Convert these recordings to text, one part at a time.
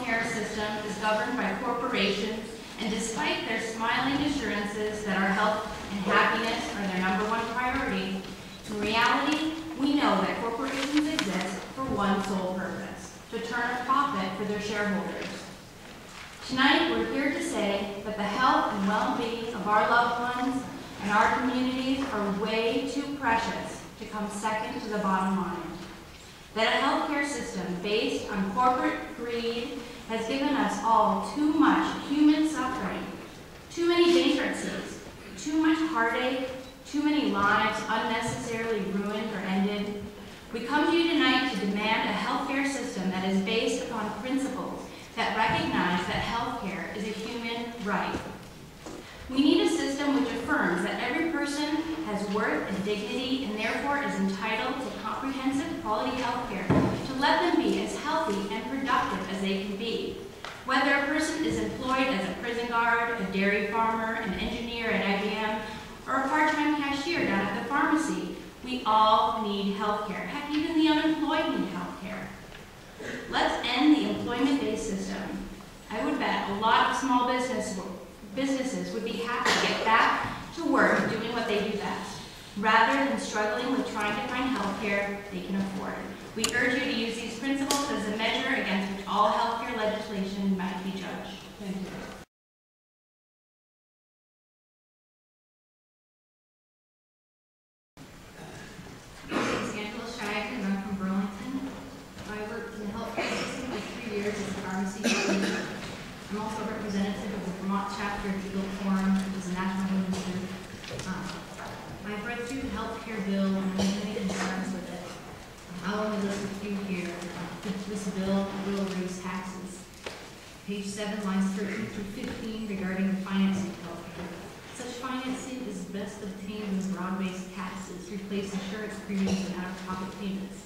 care system is governed by corporations, and despite their smiling assurances that our health and happiness are their #1 priority, in reality, we know that corporations exist for one sole purpose: to turn a profit for their shareholders. Tonight, we're here to say that the health and well-being of our loved ones and our communities are way too precious to come second to the bottom line. That a healthcare system based on corporate greed has given us all too much human suffering, too many bankruptcies, too much heartache, too many lives unnecessarily ruined or ended. We come to you tonight to demand a healthcare system that is based upon principles that recognize that healthcare is a human right. We need a system which affirms that every person has worth and dignity and therefore is entitled to comprehensive quality health care to let them be as healthy and productive as they can be. Whether a person is employed as a prison guard, a dairy farmer, an engineer at IBM, or a part-time cashier down at the pharmacy, we all need health care. Heck, even the unemployed need health care. Let's end the employment-based system. I would bet a lot of small businesses would be happy to get back to work doing what they do best, rather than struggling with trying to find health care they can afford. We urge you to use these principles as a measure against which all healthcare legislation might be judged. Thank you. I'm from Burlington. I worked in the healthcare system for 3 years as a pharmacy manager. I'm also a representative of the Vermont chapter of Eagle Forum, which is a national women's group. I've read through the healthcare bill and I have many concerns with it. I'll only list a few here. This bill will raise taxes. Page 7, lines 13 through 15 regarding the financing of healthcare. Such financing is best obtained with broad-based taxes, replace insurance premiums and out-of-pocket payments.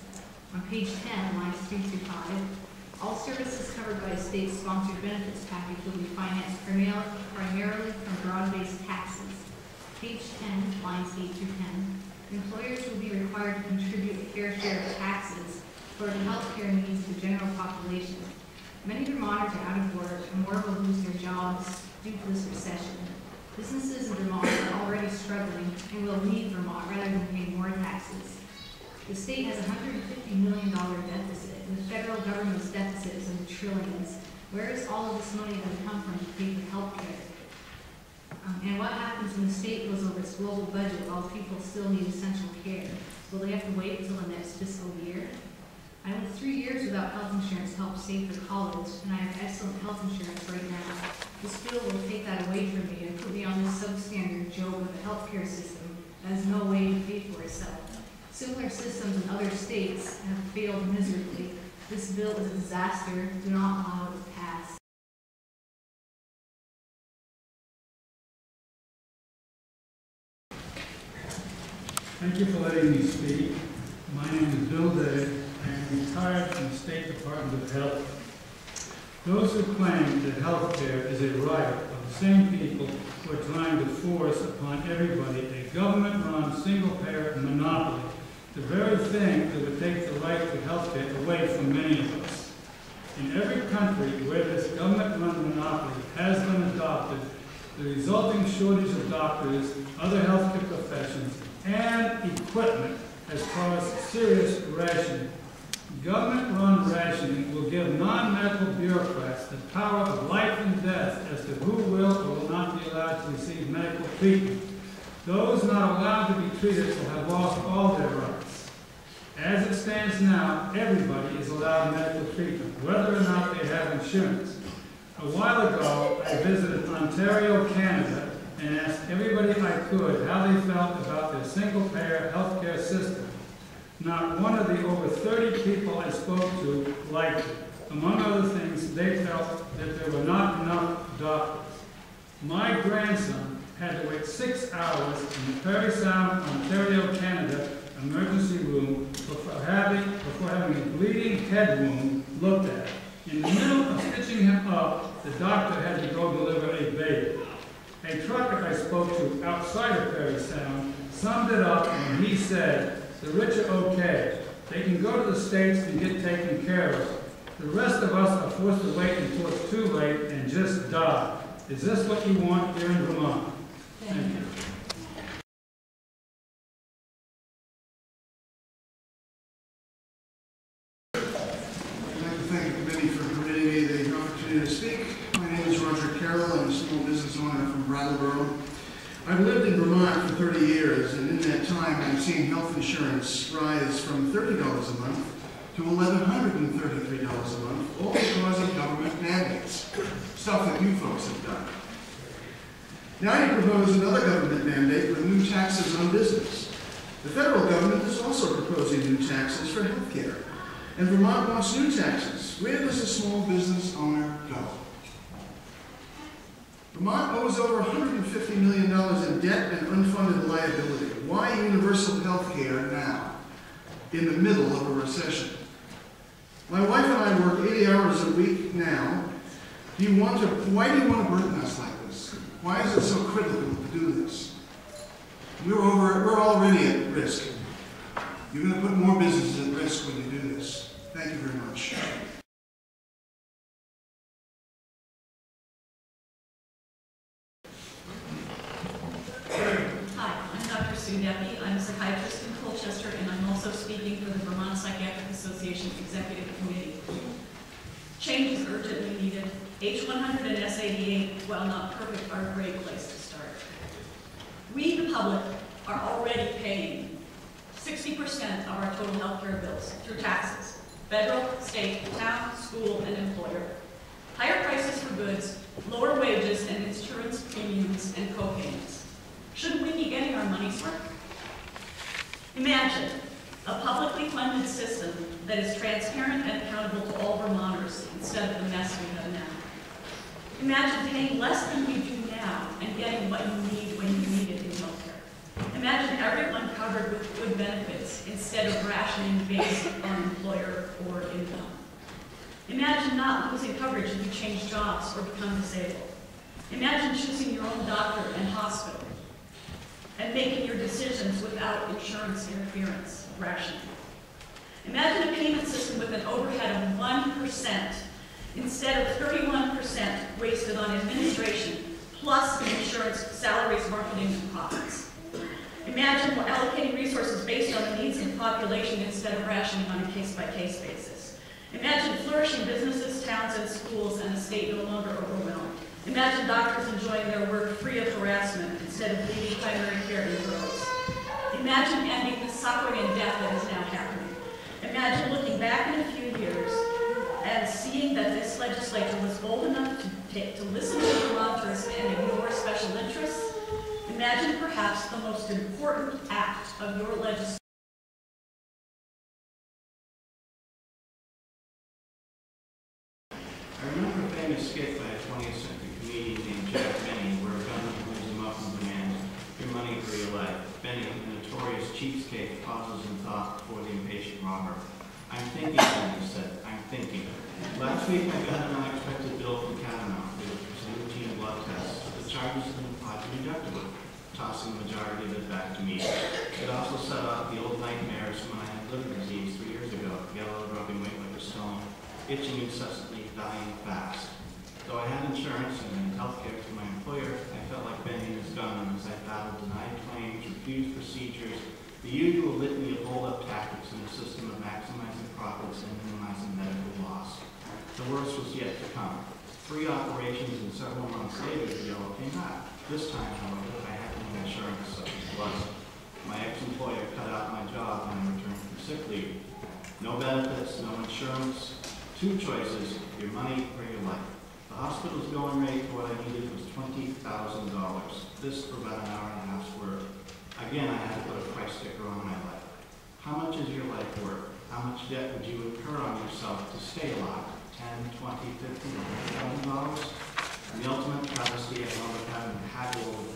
On page 10, lines 3 through 5, all services covered by a state-sponsored benefits package will be financed primarily from broad-based taxes. Page 10, lines 8 through 10, employers will be required to contribute a fair share of taxes for the health care needs of the general population. Many Vermonters are out of work and more will lose their jobs due to this recession. Businesses in Vermont are already struggling and will leave Vermont rather than pay more taxes. The state has a $150 million deficit, and the federal government's deficit is in the trillions. Where is all of this money going to come from to pay for health care? And what happens when the state goes over its global budget while people still need essential care? Will they have to wait until the next fiscal year? I went 3 years without health insurance to help save for college, and I have excellent health insurance right now. This bill will take that away from me and put me on this substandard joke of a healthcare system that has no way to pay for itself. Similar systems in other states have failed miserably. This bill is a disaster. Do not allow it to pass. Thank you for letting me speak. My name is Bill Day. I am retired from the State Department of Health. Those who claim that health care is a right are the same people who are trying to force upon everybody a government-run, single-payer monopoly, the very thing that would take the right to health care away from many of us. In every country where this government-run monopoly has been adopted, the resulting shortage of doctors, other healthcare professions, and equipment has caused serious rationing. Government-run rationing will give non-medical bureaucrats the power of life and death as to who will or will not be allowed to receive medical treatment. Those not allowed to be treated will have lost all their rights. As it stands now, everybody is allowed medical treatment, whether or not they have insurance. A while ago, I visited Ontario, Canada, and asked everybody I could how they felt about their single-payer healthcare system. Not one of the over 30 people I spoke to liked it. Among other things, they felt that there were not enough doctors. My grandson had to wait 6 hours in the Parry Sound, Ontario, Canada emergency room before having a bleeding head wound looked at. In the middle of stitching him up, the doctor had to go deliver a baby. A trucker I spoke to outside of Parry Sound summed it up when he said, "The rich are okay. They can go to the States and get taken care of. The rest of us are forced to wait until it's too late and just die. Is this what you want here in Vermont? Thank you. I'd like to thank the committee for permitting me the opportunity to speak. My name is Carroll. I'm a small business owner from Brattleboro. I've lived in Vermont for 30 years, and in that time I've seen health insurance rise from $30 a month to $1,133 a month, all because of government mandates, stuff that you folks have done. Now you propose another government mandate with new taxes on business. The federal government is also proposing new taxes for health care, and Vermont wants new taxes. Where does a small business owner go? Vermont owes over $150 million in debt and unfunded liability. Why universal health care now, in the middle of a recession? My wife and I work 80 hours a week now. Why do you want to burden us like this? Why is it so critical to do this? We're already at risk. You're going to put more businesses at risk when you do this. Thank you very much. Deppe. I'm a psychiatrist in Colchester, and I'm also speaking for the Vermont Psychiatric Association Executive Committee. Change is urgently needed. H.100 and S.88, while not perfect, are a great place to start. We, the public, are already paying 60% of our total health care bills through taxes: federal, state, town, school, and employer. Higher prices for goods, lower wages, and insurance premiums and co-payments. Shouldn't we be getting our money's worth? Imagine a publicly funded system that is transparent and accountable to all Vermonters instead of the mess we have now. Imagine paying less than we do now and getting what you need when you need it in healthcare. Imagine everyone covered with good benefits instead of rationing based on employer or income. Imagine not losing coverage if you change jobs or become disabled. Imagine choosing your own doctor and hospital and making your decisions without insurance interference, rationing. Imagine a payment system with an overhead of 1% instead of 31% wasted on administration, plus insurance, salaries, marketing, and profits. Imagine allocating resources based on the needs of the population instead of rationing on a case-by-case basis. Imagine flourishing businesses, towns, and schools, and a state no longer overwhelmed. Imagine doctors enjoying their work free of harassment instead of leaving primary care in droves. Imagine ending the suffering and death that is now happening. Imagine looking back in a few years and seeing that this legislature was bold enough to listen to Vermonters and ignore special interests. Imagine perhaps the most important act of your legislature. I remember a famous skit by a 20th century comedian named Jack Benny, where a gunman pulls him up and demands, "Your money for your life." Benny, a notorious cheapskate, pauses in thought before the impatient robber. "I'm thinking," Benny said. "I'm thinking. Last week I got an unexpected bill from Catamount. It was for some routine blood tests. The charges had been applied to deductible, tossing the majority of it back to me. It also set off the old nightmares when I had liver disease 3 years ago, yellow, rubbing weight like a stone, itching incessantly, dying fast. Though I had insurance and health care through my employer, I felt like bending his gun as I battled denied claims, refused procedures, the usual litany of hold-up tactics in a system of maximizing profits and minimizing medical loss. The worst was yet to come. 3 operations and several months later, the yellow came back. This time, however, I had no insurance such as blood. My ex-employer cut out my job when I returned from sick leave. No benefits, no insurance. 2 choices: your money or your life. The hospital's going rate for what I needed was $20,000. This for about an hour and a half's work. Again, I had to put a price sticker on my life. How much is your life worth? How much debt would you incur on yourself to stay alive? $10, $20, $50, $100,000? And the ultimate travesty I wound up having to haggle over